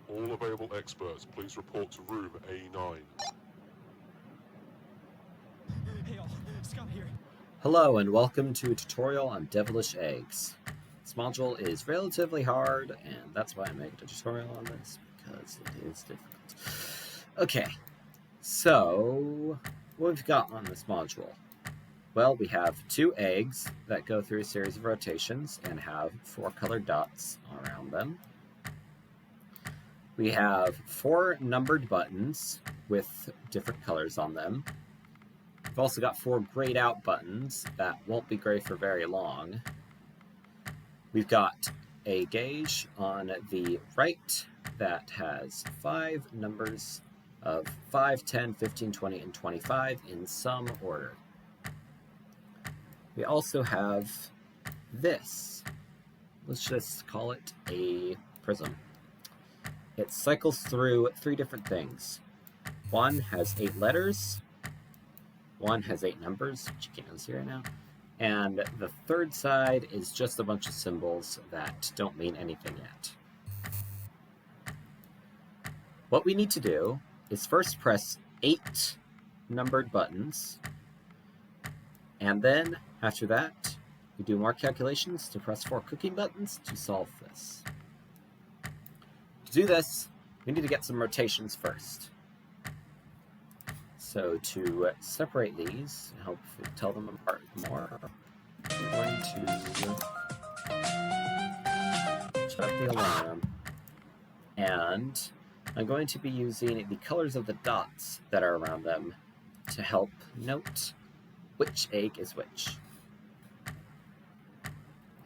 All available experts, please report to room A9. Hey all, Scott here. Hello and welcome to a tutorial on Devilish eggs. This module is relatively hard, and that's why I'm making a tutorial on this, because it is difficult. Okay, so what we've got on this module? Well, we have 2 eggs that go through a series of rotations and have 4 colored dots around them. We have 4 numbered buttons with different colors on them. We've also got 4 grayed out buttons that won't be gray for very long. We've got a gauge on the right that has 5 numbers of 5, 10, 15, 20, and 25 in some order. We also have this. Let's just call it a prism. It cycles through 3 different things. One has 8 letters. One has 8 numbers, which you can't see right now. And the third side is just a bunch of symbols that don't mean anything yet. What we need to do is first press 8 numbered buttons. And then, after that, we do more calculations to press 4 cooking buttons to solve this. To do this, we need to get some rotations first. So to separate these, help tell them apart more, I'm going to shut the alarm, and I'm going to be using the colors of the dots that are around them to help note which egg is which.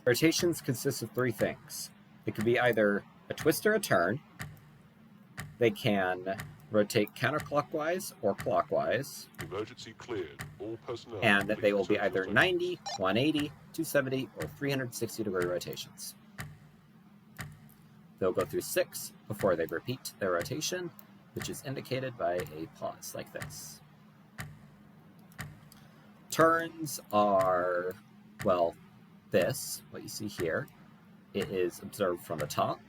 Rotations consist of 3 things. It could be either a twist or a turn. They can rotate counterclockwise or clockwise. Emergency cleared. All personnel. And they will be either 90, 180, 270, or 360-degree rotations. They'll go through 6 before they repeat their rotation, which is indicated by a pause like this. Turns are, well, this, what you see here. It is observed from the top.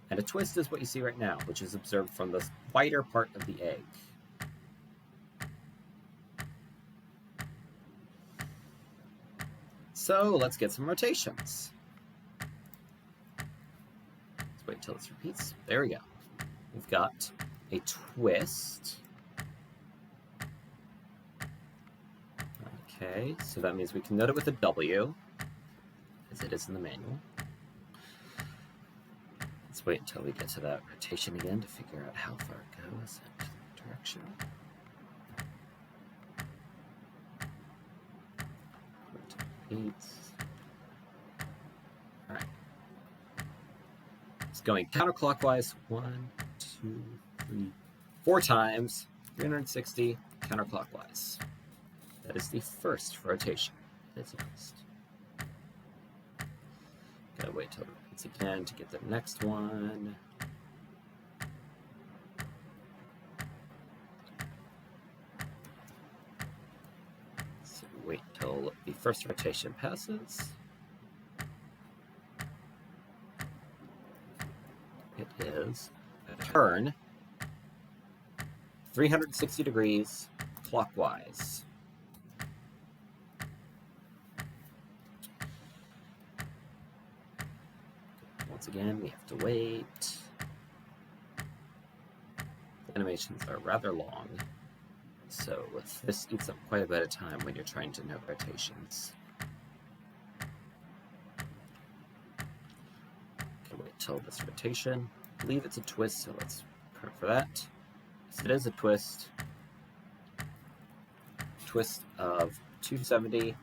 And a twist is what you see right now, which is observed from the wider part of the egg. So let's get some rotations. Let's wait until this repeats. There we go. We've got a twist. Okay, so that means we can note it with a W, as it is in the manual. Let's wait until we get to that rotation again to figure out how far it goes and the direction. Alright. It's going counterclockwise 1, 2, 3, 4 times, 360 counterclockwise. That is the first rotation. It's a twist. Gotta wait till it repeats again to get the next one. So wait till the first rotation passes. It is a turn 360 degrees clockwise. Once again, we have to wait. The animations are rather long, so this eats up quite a bit of time when you're trying to note rotations. Okay, wait till this rotation. I believe it's a twist, so let's prep for that. Yes, it is a twist. Twist of 270,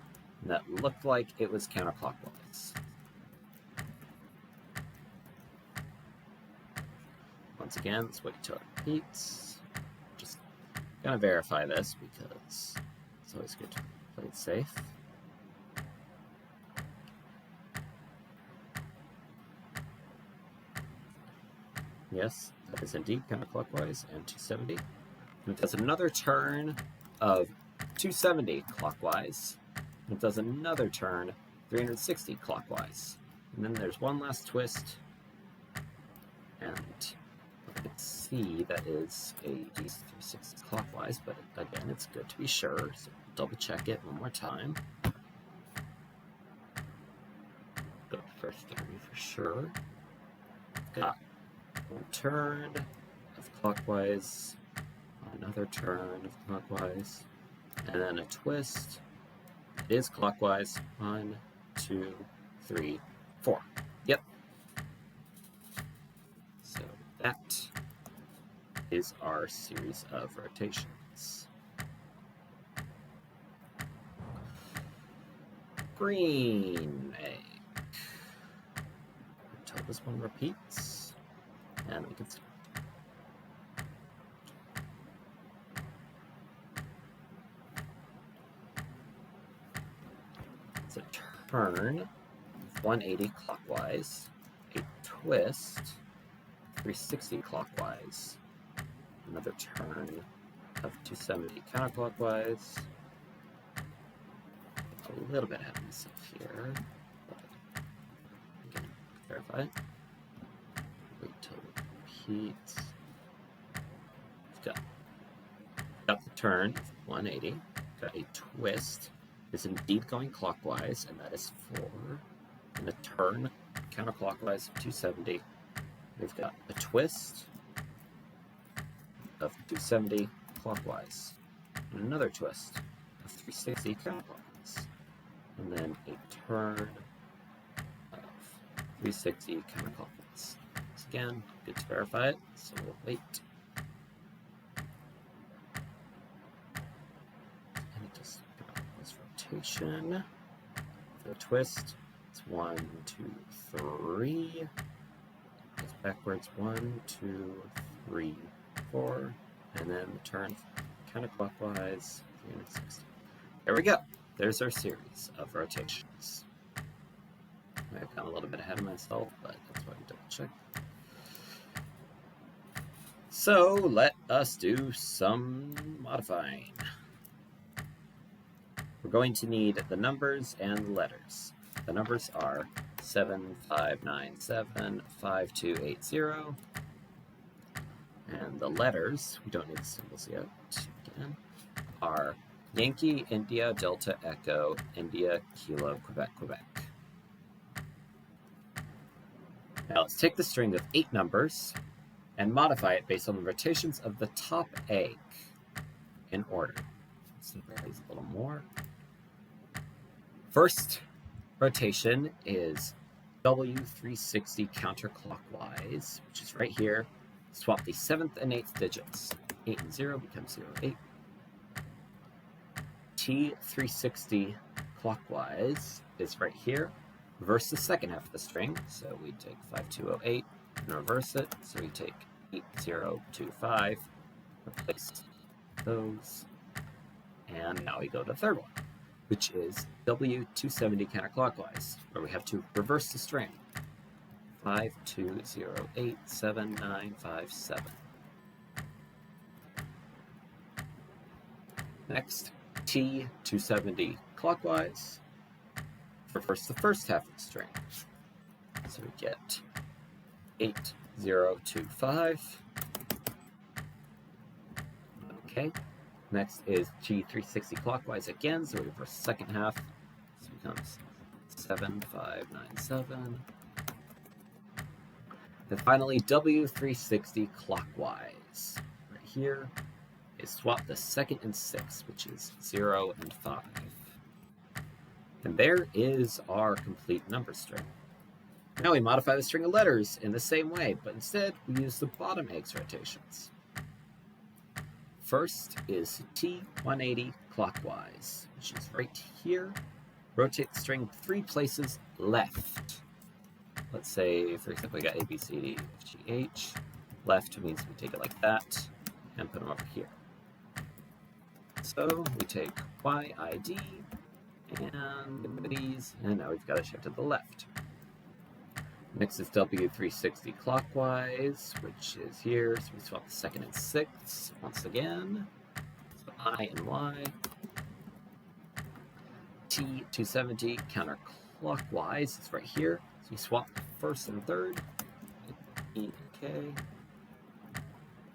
and that looked like it was counterclockwise. Once again, let's wait until it repeats. Just gonna verify this because it's always good to play it safe. Yes, that is indeed counterclockwise and 270. And it does another turn of 270 clockwise. And it does another turn 360 clockwise. And then there's one last twist And let's see, that is a D360 clockwise, but again, it's good to be sure, so double check it one more time. Go for 30 for sure. Got one turn of clockwise, another turn of clockwise, and then a twist. It is clockwise. 1, 2, 3, 4. Yep. So that is our series of rotations. Green egg. Until this one repeats, and we can start. It's a turn, 180 clockwise, a twist, 360 clockwise, another turn of 270 counterclockwise. A little bit ahead of myself here, but again, verify it. Wait till it repeats. Got the turn, 180. Got a twist. Is indeed going clockwise, and that is 4. And a turn, counterclockwise, 270. We've got a twist of 270 clockwise, and another twist of 360 counterclockwise, and then a turn of 360 counterclockwise. Once again, good to verify it, so we'll wait. And it just got this rotation. For the twist, it's 1, 2, 3. Goes backwards, 1, 2, 3, 4, and then the turn counterclockwise, 360. There we go. There's our series of rotations. I've gone a little bit ahead of myself, but that's why I double check. So let us do some modifying. We're going to need the numbers and the letters. The numbers are 7597 5280. And the letters, we don't need the symbols yet, again, are Yankee, India, Delta, Echo, India, Kilo, Quebec, Quebec. Now let's take the string of 8 numbers and modify it based on the rotations of the top egg in order. Let's see if there's a little more. First rotation is W360 counterclockwise, which is right here. Swap the 7th and 8th digits. 8 and 0 becomes 0, 8. T360 clockwise is right here. Reverse the second half of the string. So we take 5208 and reverse it. So we take 8025, replace those. And now we go to the third one, which is W270 counterclockwise, where we have to reverse the string. 52087957. Next, T270 clockwise. Reverse the first half of the string. So we get 8025. Okay. Next is G360 clockwise again, so we reverse the second half. So it becomes 7597. And finally, W360 clockwise. Right here is swap the 2nd and 6th, which is 0 and 5. And there is our complete number string. Now we modify the string of letters in the same way, but instead we use the bottom eggs rotations. First is T180 clockwise, which is right here. Rotate the string 3 places left. Let's say, for example, we got A, B, C, D, F, G, H. Left means we take it like that and put them over here. So we take Y, I, D, and these, and now we've got a shift to the left. Next is W360 clockwise, which is here. So we swap the 2nd and 6th once again. So I and Y. T270 counterclockwise is right here. So we swap the 1st and 3rd. Okay.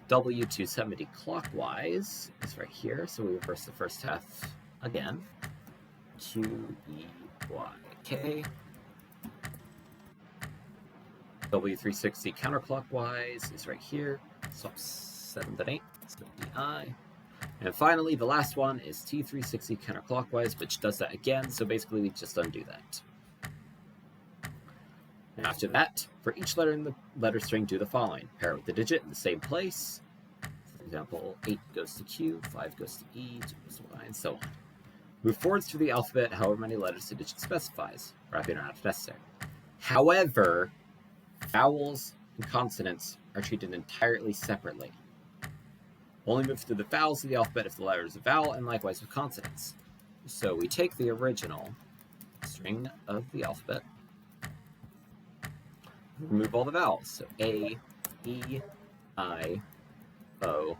W270 clockwise is right here, so we reverse the first half again. Q, E, Y, K. W360 counterclockwise is right here. Swap 7 and 8, so DI. And finally, the last one is T360 counterclockwise, which does that again, so basically we just undo that. And after that, for each letter in the letter string, do the following. Pair it with the digit in the same place. For example, 8 goes to Q, 5 goes to E, 2 goes to Y, and so on. Move forwards through the alphabet however many letters the digit specifies, wrapping around if necessary. However, vowels and consonants are treated entirely separately. Only move through the vowels of the alphabet if the letter is a vowel, and likewise with consonants. So we take the original string of the alphabet, remove all the vowels. So A, E, I, O,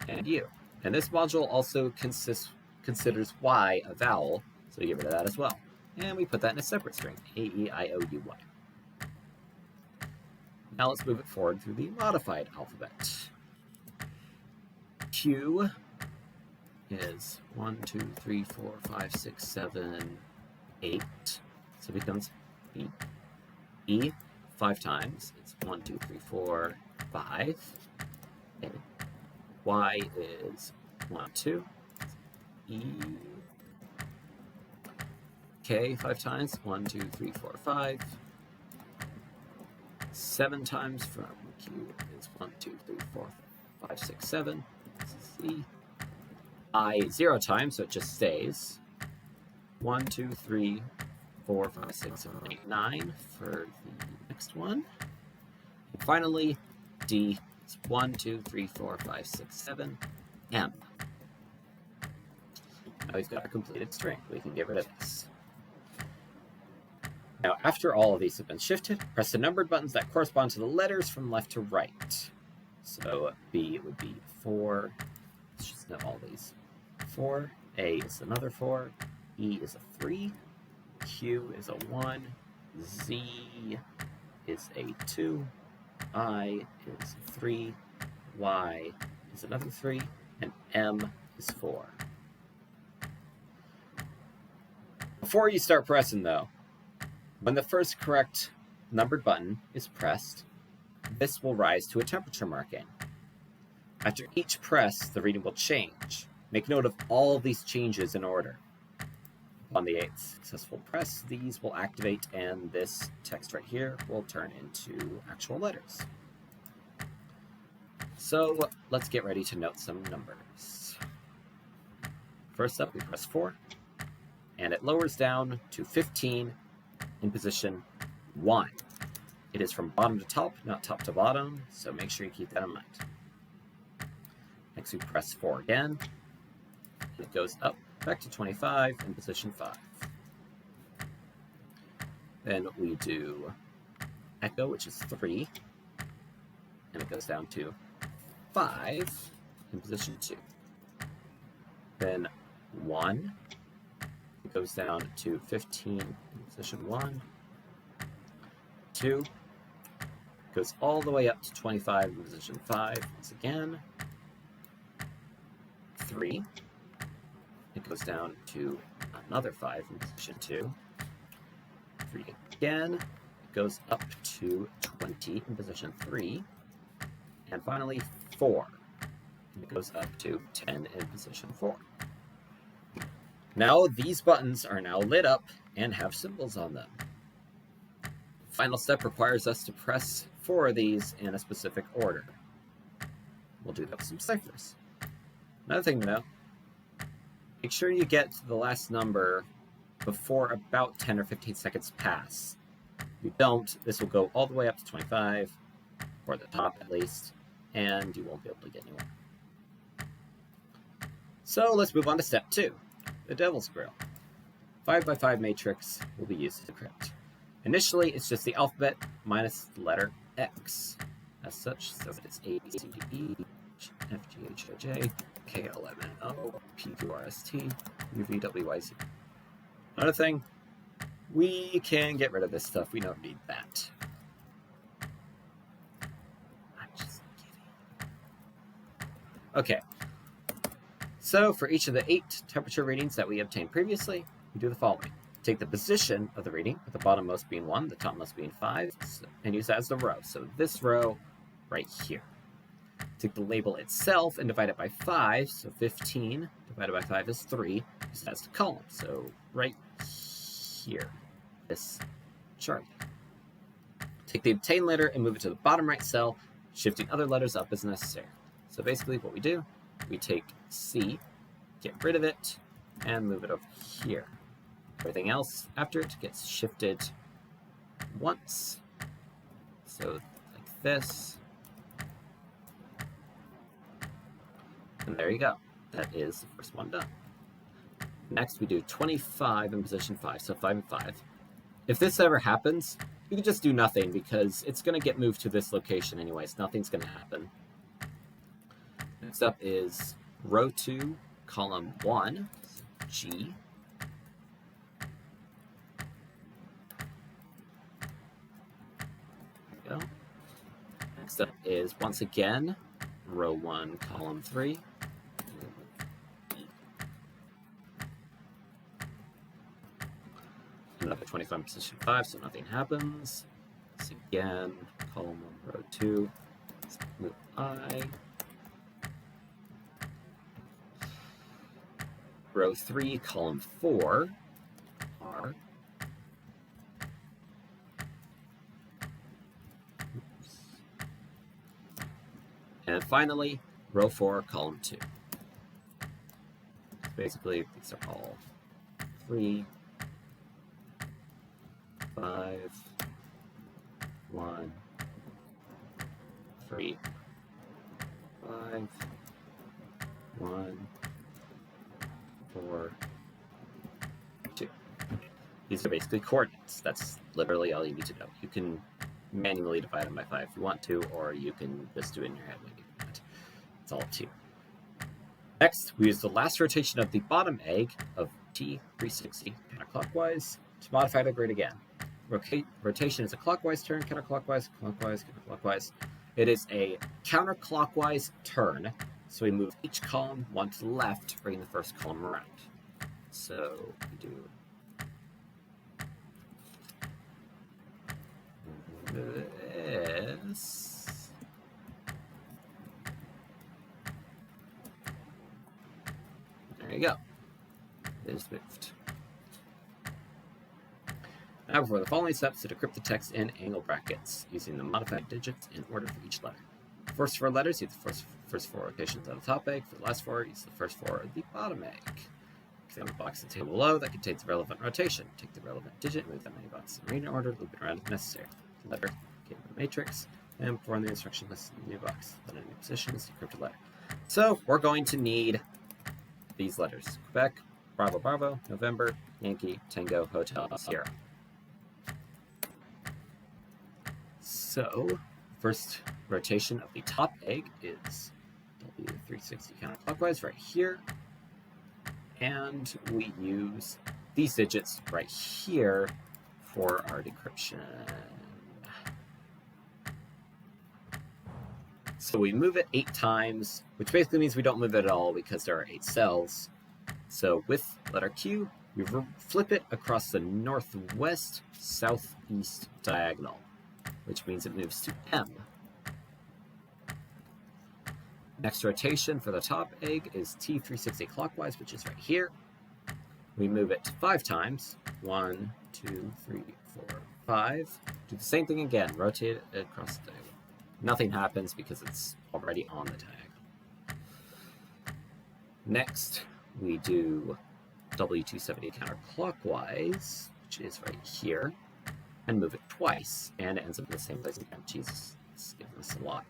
and U. And this module also considers Y a vowel, so we get rid of that as well. And we put that in a separate string, A, E, I, O, U, Y. Now let's move it forward through the modified alphabet. Q is 1, 2, 3, 4, 5, 6, 7, 8. So it becomes E. E 5 times. It's 1, 2, 3, 4, 5. And Y is 1, 2. E. K 5 times. 1, 2, 3, 4, 5. 7 times from Q is 1, 2, 3, 4, 5, 6, 7. C. I 0 times, so it just stays. 1, 2, 3, 4, 5, 6, 7, 8, 9 for the next one. And finally, D is 1, 2, 3, 4, 5, 6, 7, M. Now we've got our completed string. We can get rid of this. Now, after all of these have been shifted, press the numbered buttons that correspond to the letters from left to right. So B would be 4. Let's just know all these. 4. A is another 4. E is a 3. Q is a 1. Z is a 2. I is a 3. Y is another 3. And M is 4. Before you start pressing, though, when the first correct numbered button is pressed, this will rise to a temperature marking. After each press, the reading will change. Make note of all of these changes in order. Upon the 8th successful press, these will activate, and this text right here will turn into actual letters. So let's get ready to note some numbers. First up, we press 4, and it lowers down to 15 in position 1. It is from bottom to top, not top to bottom, so make sure you keep that in mind. Next, we press 4 again. It goes up back to 25 in position 5. Then we do echo, which is 3, and it goes down to 5 in position 2. Then 1, it goes down to 15 in position 1. 2, goes all the way up to 25 in position 5 once again. 3, it goes down to another 5 in position 2. 3 again, it goes up to 20 in position 3. And finally 4, and it goes up to 10 in position 4. Now these buttons are now lit up and have symbols on them. The final step requires us to press 4 of these in a specific order. We'll do that with some ciphers. Another thing to know, make sure you get to the last number before about 10 or 15 seconds pass. If you don't, this will go all the way up to 25, or the top at least, and you won't be able to get anywhere. So let's move on to step 2, the Devil's Grill. 5x5 matrix will be used to decrypt. Initially, it's just the alphabet minus the letter X. As such, so it's A, B, C, D, E, F, G, H, I, J, K, L, M, N, O, P, Q, R, S, T, U, V, W, Y, Z. Another thing, we can get rid of this stuff. We don't need that. Okay. So for each of the 8 temperature readings that we obtained previously, we do the following. Take the position of the reading, with the bottommost being 1, the topmost being 5, and use that as the row. So this row right here. Take the label itself and divide it by 5. So 15 divided by 5 is 3. Use that as the column. So right here, this chart. Take the obtained letter and move it to the bottom right cell, shifting other letters up as necessary. So basically what we do, we take C, get rid of it, and move it over here. Everything else after it gets shifted once. So like this. And there you go. That is the first one done. Next we do 25 in position 5, so 5 and 5. If this ever happens, you can just do nothing because it's going to get moved to this location anyways. Nothing's going to happen. Next up is row 2, column 1, G. There we go. Next up is, once again, row 1, column 3. Another 25 in position 5, so nothing happens. Once again, column 1, row 2. Let's move I. Row 3, column 4, R. Oops. And finally, row 4, column 2. Basically, these are all 3, 5, 1, 3, 5, 1, 4, 2. These are basically coordinates. That's literally all you need to know. You can manually divide them by 5 if you want to, or you can just do it in your head when you do it. It's all up to you. Next, we use the last rotation of the bottom egg of T360 counterclockwise to modify the grid again. Rotation is a clockwise turn, counterclockwise, clockwise, counterclockwise. It is a counterclockwise turn, so we move each column 1 to the left, bringing the first column around. So we do this. There you go. It is moved. Now before the following steps to decrypt the text in angle brackets, using the modified digits in order for each letter. First 4 letters, use the first 4 locations on the top egg. For the last 4, use the first 4 of the bottom egg. Examine the box in the table below that contains the relevant rotation. Take the relevant digit, move that many boxes in reading order, loop it around if necessary. The letter, give the matrix, and perform the instruction list in the new box. Then in new positions, decrypt a letter. So we're going to need these letters: Quebec, Bravo, Bravo, November, Yankee, Tango, Hotel, Sierra. So, first rotation of the top egg is W360 counterclockwise right here. And we use these digits right here for our decryption. So we move it 8 times, which basically means we don't move it at all because there are 8 cells. So with letter Q, we flip it across the northwest southeast diagonal, which means it moves to M. Next rotation for the top egg is T360 clockwise, which is right here. We move it 5 times. 1, 2, 3, 4, 5. Do the same thing again. Rotate it across the diagonal. Nothing happens because it's already on the diagonal. Next, we do W270 counterclockwise, which is right here, and move it twice, and it ends up in the same place again. Jesus, it's giving us a lot.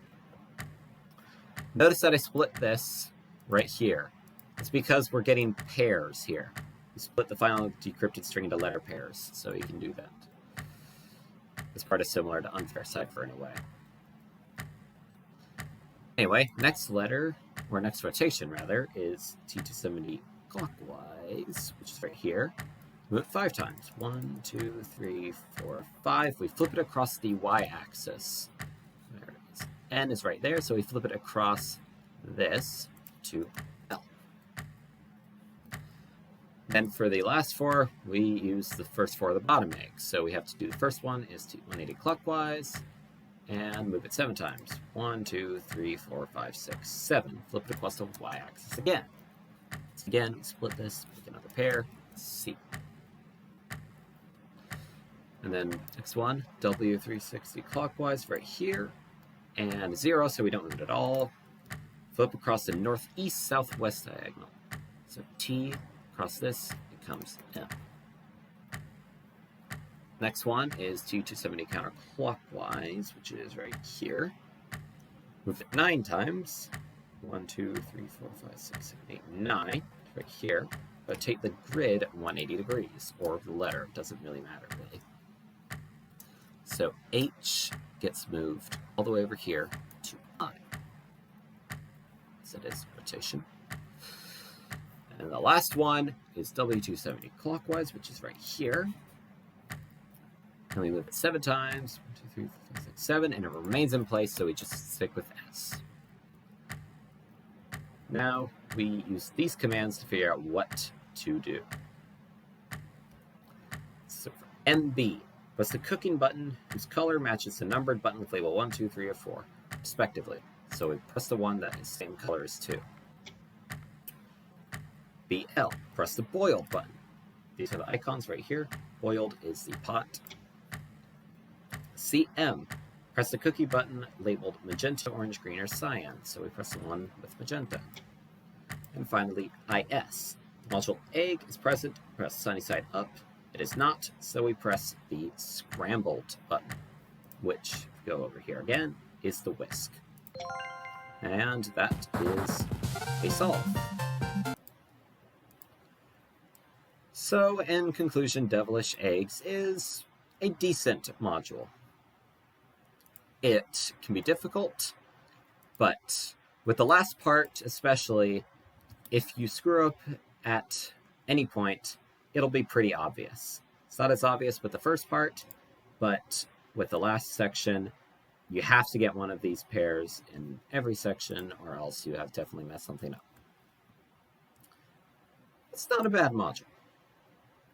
Notice that I split this right here. It's because we're getting pairs here. We split the final decrypted string into letter pairs, so you can do that. This part is similar to unfair cipher in a way. Anyway, next letter, or next rotation rather, is T270 clockwise, which is right here. Move it 5 times. 1, 2, 3, 4, 5. We flip it across the y-axis. There it is. N is right there, so we flip it across this, to L. Then for the last 4, we use the first 4 of the bottom eggs. So we have to do the first one is to 180 clockwise and move it 7 times. 1, 2, 3, 4, 5, 6, 7. Flip it across the y-axis again. So again, we split this, make another pair, C. And then next one, W360 clockwise right here, and 0, so we don't move it at all. Flip across the northeast-southwest diagonal. So T across this becomes M. Next one is T270 counterclockwise, which is right here. Move it 9 times. 1, 2, 3, 4, 5, 6, 7, 8, 9. Right here. Rotate the grid 180 degrees, or the letter. Doesn't really matter, really. So H gets moved all the way over here to I. So it is rotation. And the last one is W270 clockwise, which is right here. And we move it 7 times. 1, 2, 3, 4, 5, 6, 7. And it remains in place, so we just stick with S. Now we use these commands to figure out what to do. So for MB, press the cooking button whose color matches the numbered button with label 1, 2, 3, or 4, respectively. So we press the one that is the same color as 2. BL, press the boiled button. These are the icons right here. Boiled is the pot. CM, press the cookie button labeled magenta, orange, green, or cyan. So we press the one with magenta. And finally, IS. The module egg is present. Press sunny side up. It is not, so we press the scrambled button, which, if we go over here again, is the whisk. And that is a solve. So, in conclusion, Devilish Eggs is a decent module. It can be difficult, but with the last part especially, if you screw up at any point, it'll be pretty obvious. It's not as obvious with the first part, but with the last section, you have to get one of these pairs in every section, or else you have definitely messed something up. It's not a bad module.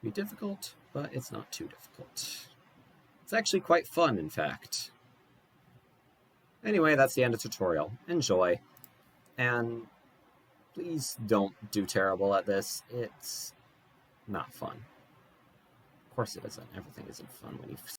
It'll be difficult, but it's not too difficult. It's actually quite fun, in fact. Anyway, that's the end of the tutorial. Enjoy. And please don't do terrible at this. It's not fun. Of course it isn't. Everything isn't fun when you